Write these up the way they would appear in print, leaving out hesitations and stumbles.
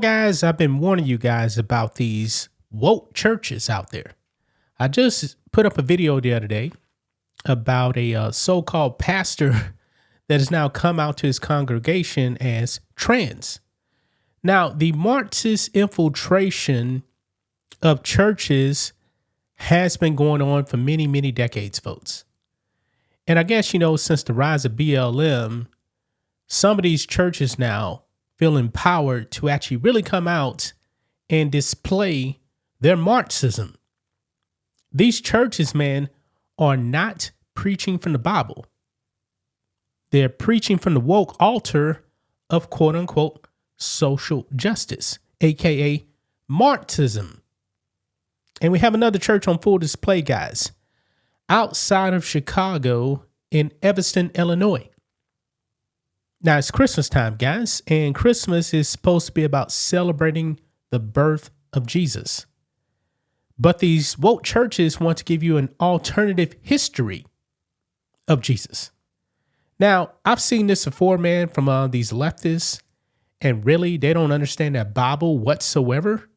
guys, I've been warning you guys about these woke churches out there. I just put up a video the other day about a so-called pastor that has now come out to his congregation as trans. Now, the Marxist infiltration of churches has been going on for many, many decades, folks. And I guess, since the rise of BLM, some of these churches now feel empowered to actually really come out and display their Marxism. These churches, man, are not preaching from the Bible. They're preaching from the woke altar of quote unquote social justice, aka Marxism. And we have another church on full display, guys, outside of Chicago in Evanston, Illinois. Now it's Christmas time, guys, and Christmas is supposed to be about celebrating the birth of Jesus. But these woke churches want to give you an alternative history of Jesus. Now, I've seen this before, man, from these leftists, and really, they don't understand that Bible whatsoever,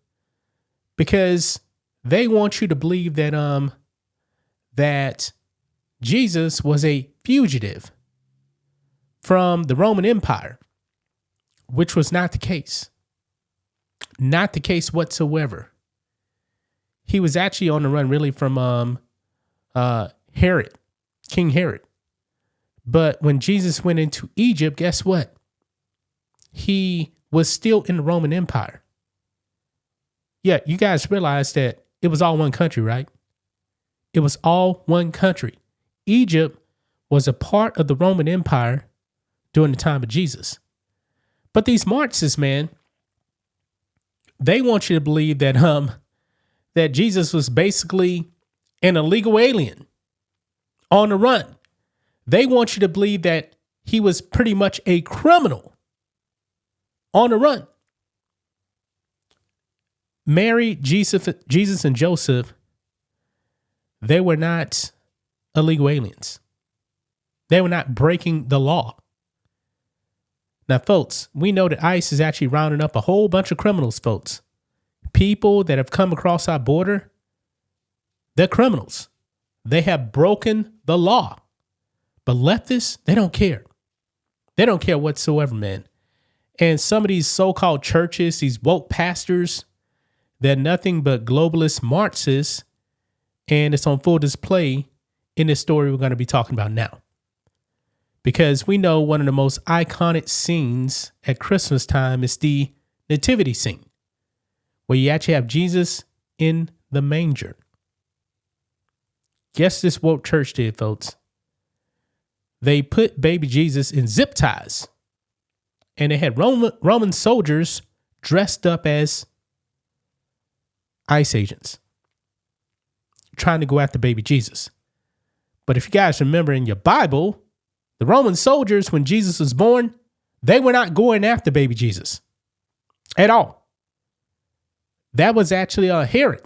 because they want you to believe that that Jesus was a fugitive from the Roman Empire, which was not the case. Not the case whatsoever. He was actually on the run really from Herod, King Herod. But when Jesus went into Egypt, guess what? He was still in the Roman Empire. Yeah, you guys realize that it was all one country, right? It was all one country. Egypt was a part of the Roman Empire during the time of Jesus. But these Marxists, man, they want you to believe that that Jesus was basically an illegal alien on the run. They want you to believe that he was pretty much a criminal on the run. Mary, Jesus and Joseph, they were not illegal aliens. They were not breaking the law. Now, folks, we know that ICE is actually rounding up a whole bunch of criminals, folks. People that have come across our border, they're criminals. They have broken the law. But leftists, they don't care. They don't care whatsoever, man. And some of these so-called churches, these woke pastors, they're nothing but globalist Marxists. And it's on full display in this story we're going to be talking about now. Because we know one of the most iconic scenes at Christmas time is the nativity scene, where you actually have Jesus in the manger. Guess this woke church did, folks. They put baby Jesus in zip ties, and they had Roman soldiers dressed up as ICE agents trying to go after baby Jesus. But if you guys remember in your Bible, the Roman soldiers, when Jesus was born, they were not going after baby Jesus at all. That was actually Herod.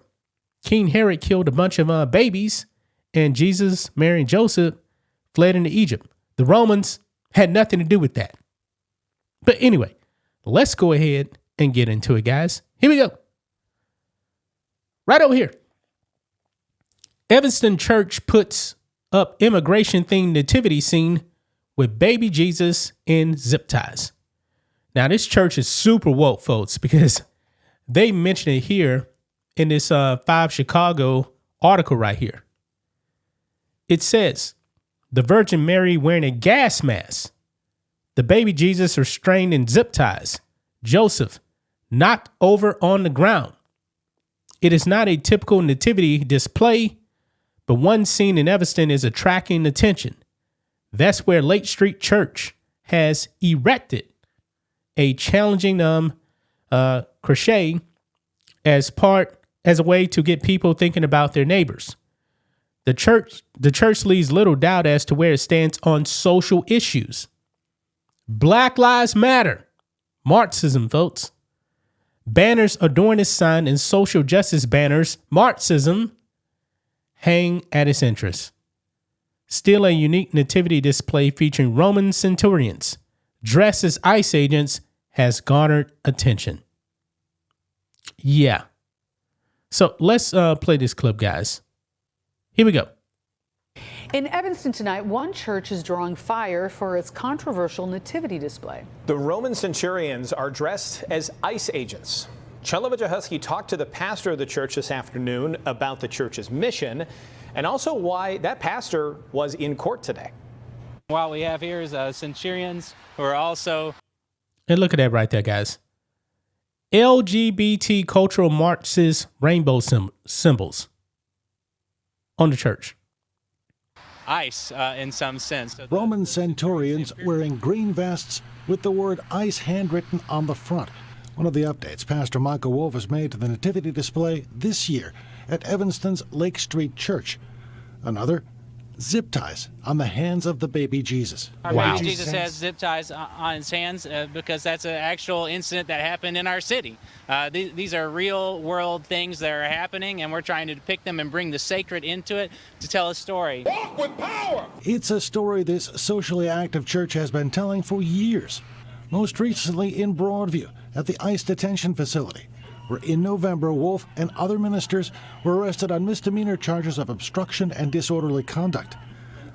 King Herod killed a bunch of babies, and Jesus, Mary, and Joseph fled into Egypt. The Romans had nothing to do with that. But anyway, let's go ahead and get into it, guys. Here we go. Right over here. Evanston Church puts up immigration-themed nativity scene with baby Jesus in zip ties. Now, this church is super woke, folks, because they mention it here in this 5 Chicago article right here. It says, the Virgin Mary wearing a gas mask. The baby Jesus restrained in zip ties. Joseph knocked over on the ground. It is not a typical nativity display, but one seen in Evanston is attracting attention. That's where Lake Street Church has erected a challenging crochet as a way to get people thinking about their neighbors. The church leaves little doubt as to where it stands on social issues. Black Lives Matter, Marxism, folks. Banners adorn its sign and social justice banners, Marxism, hang at its entrance. Still a unique nativity display featuring Roman centurions dressed as ICE agents has garnered attention. Yeah. So let's play this clip, guys. Here we go. In Evanston tonight, one church is drawing fire for its controversial nativity display. The Roman centurions are dressed as ICE agents. Chela Wojciechowski talked to the pastor of the church this afternoon about the church's mission and also why that pastor was in court today. What we have here is centurions who are also... And look at that right there, guys. LGBT cultural Marxist rainbow symbols on the church. ICE in some sense. Roman centurions wearing green vests with the word ICE handwritten on the front. One of the updates Pastor Michael Wolf has made to the nativity display this year at Evanston's Lake Street Church. Another, zip ties on the hands of the baby Jesus. Our baby Jesus has zip ties on his hands because that's an actual incident that happened in our city. These are real world things that are happening, and we're trying to depict them and bring the sacred into it to tell a story. Walk with power! It's a story this socially active church has been telling for years. Most recently in Broadview at the ICE detention facility, where in November Wolf and other ministers were arrested on misdemeanor charges of obstruction and disorderly conduct.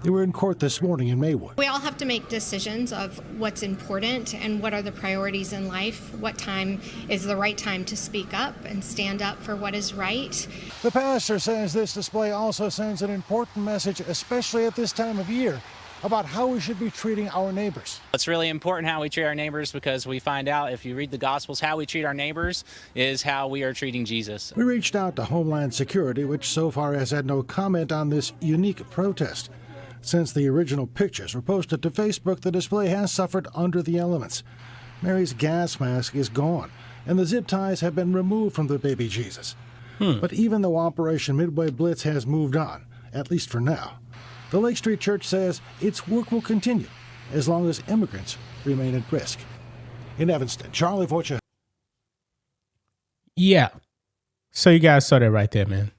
They were in court this morning in Maywood. We all have to make decisions of what's important and what are the priorities in life, what time is the right time to speak up and stand up for what is right. The pastor says this display also sends an important message, especially at this time of year, about how we should be treating our neighbors. It's really important how we treat our neighbors because we find out if you read the Gospels, how we treat our neighbors is how we are treating Jesus. We reached out to Homeland Security, which so far has had no comment on this unique protest. Since the original pictures were posted to Facebook, the display has suffered under the elements. Mary's gas mask is gone, and the zip ties have been removed from the baby Jesus. But even though Operation Midway Blitz has moved on, at least for now, the Lake Street Church says its work will continue as long as immigrants remain at risk. In Evanston, Charlie Vocha. Yeah. So you guys saw that right there, man.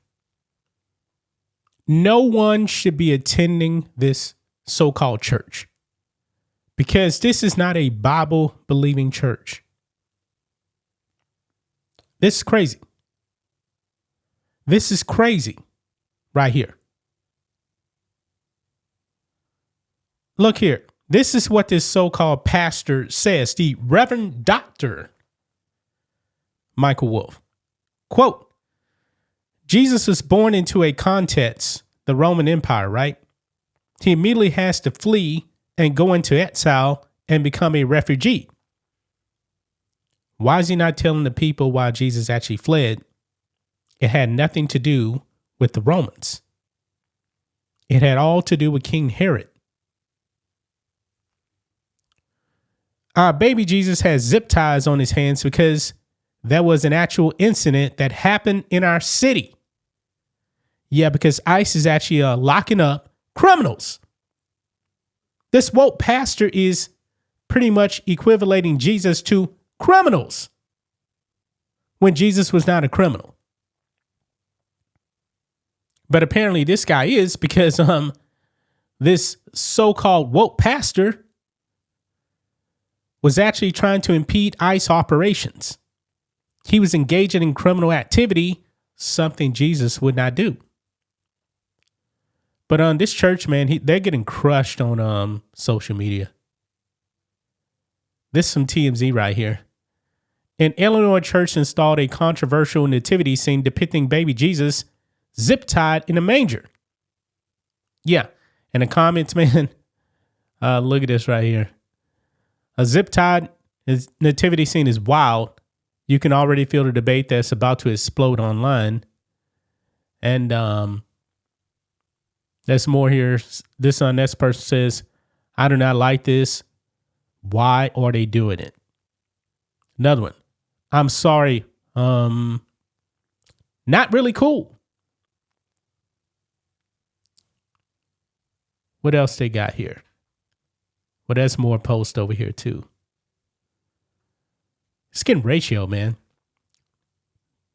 No one should be attending this so-called church because this is not a Bible-believing church. This is crazy. This is crazy right here. Look here. This is what this so-called pastor says, the Reverend Dr. Michael Wolf. Quote, Jesus was born into a context, the Roman Empire, right? He immediately has to flee and go into exile and become a refugee. Why is he not telling the people why Jesus actually fled? It had nothing to do with the Romans. It had all to do with King Herod. Our baby Jesus has zip ties on his hands because there was an actual incident that happened in our city. Yeah, because ICE is actually locking up criminals. This woke pastor is pretty much equivalating Jesus to criminals when Jesus was not a criminal. But apparently this guy is because this so-called woke pastor was actually trying to impede ICE operations. He was engaging in criminal activity, something Jesus would not do. But on this church, man, they're getting crushed on social media. This is some TMZ right here. An Illinois church installed a controversial nativity scene depicting baby Jesus zip-tied in a manger. Yeah, and the comments, man, look at this right here. A zip-tied nativity scene is wild. You can already feel the debate that's about to explode online. And there's more here. This next person says, I do not like this. Why are they doing it? Another one. I'm sorry. Not really cool. What else they got here? Well, there's more posts over here too. It's getting ratio, man.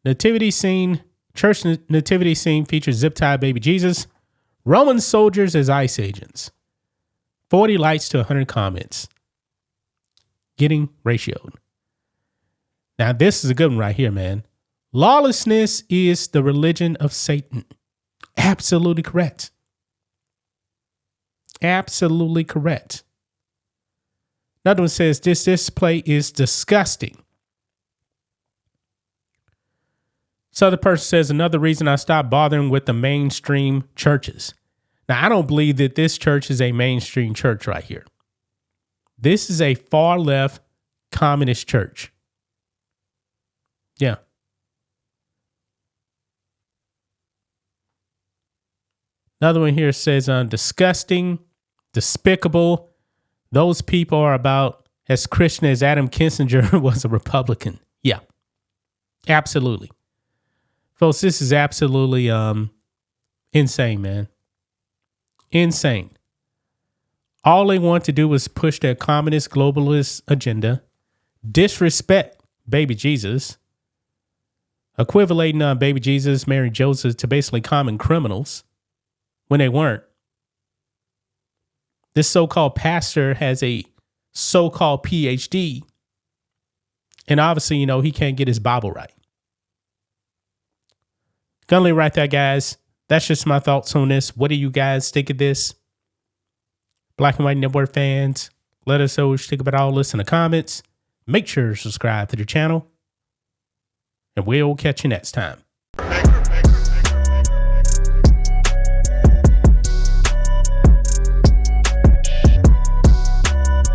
Nativity scene. Church nativity scene features zip-tied baby Jesus. Roman soldiers as ICE agents. 40 likes to 100 comments. Getting ratioed. Now, this is a good one right here, man. Lawlessness is the religion of Satan. Absolutely correct. Absolutely correct. Another one says this display is disgusting. So the person says another reason I stopped bothering with the mainstream churches. Now, I don't believe that this church is a mainstream church right here. This is a far left communist church. Yeah. Another one here says disgusting, despicable. Those people are about as Christian as Adam Kinzinger was a Republican. Yeah, absolutely. Folks, this is absolutely insane, man. Insane. All they want to do is push their communist globalist agenda, disrespect baby Jesus, equivalating baby Jesus, Mary, Joseph to basically common criminals when they weren't. This so-called pastor has a so-called PhD, and obviously, you know, he can't get his Bible right. Gonna leave right there, guys. That's just my thoughts on this. What do you guys think of this? Black and White Network fans, let us know what you think about all this in the comments. Make sure to subscribe to the channel, and we'll catch you next time.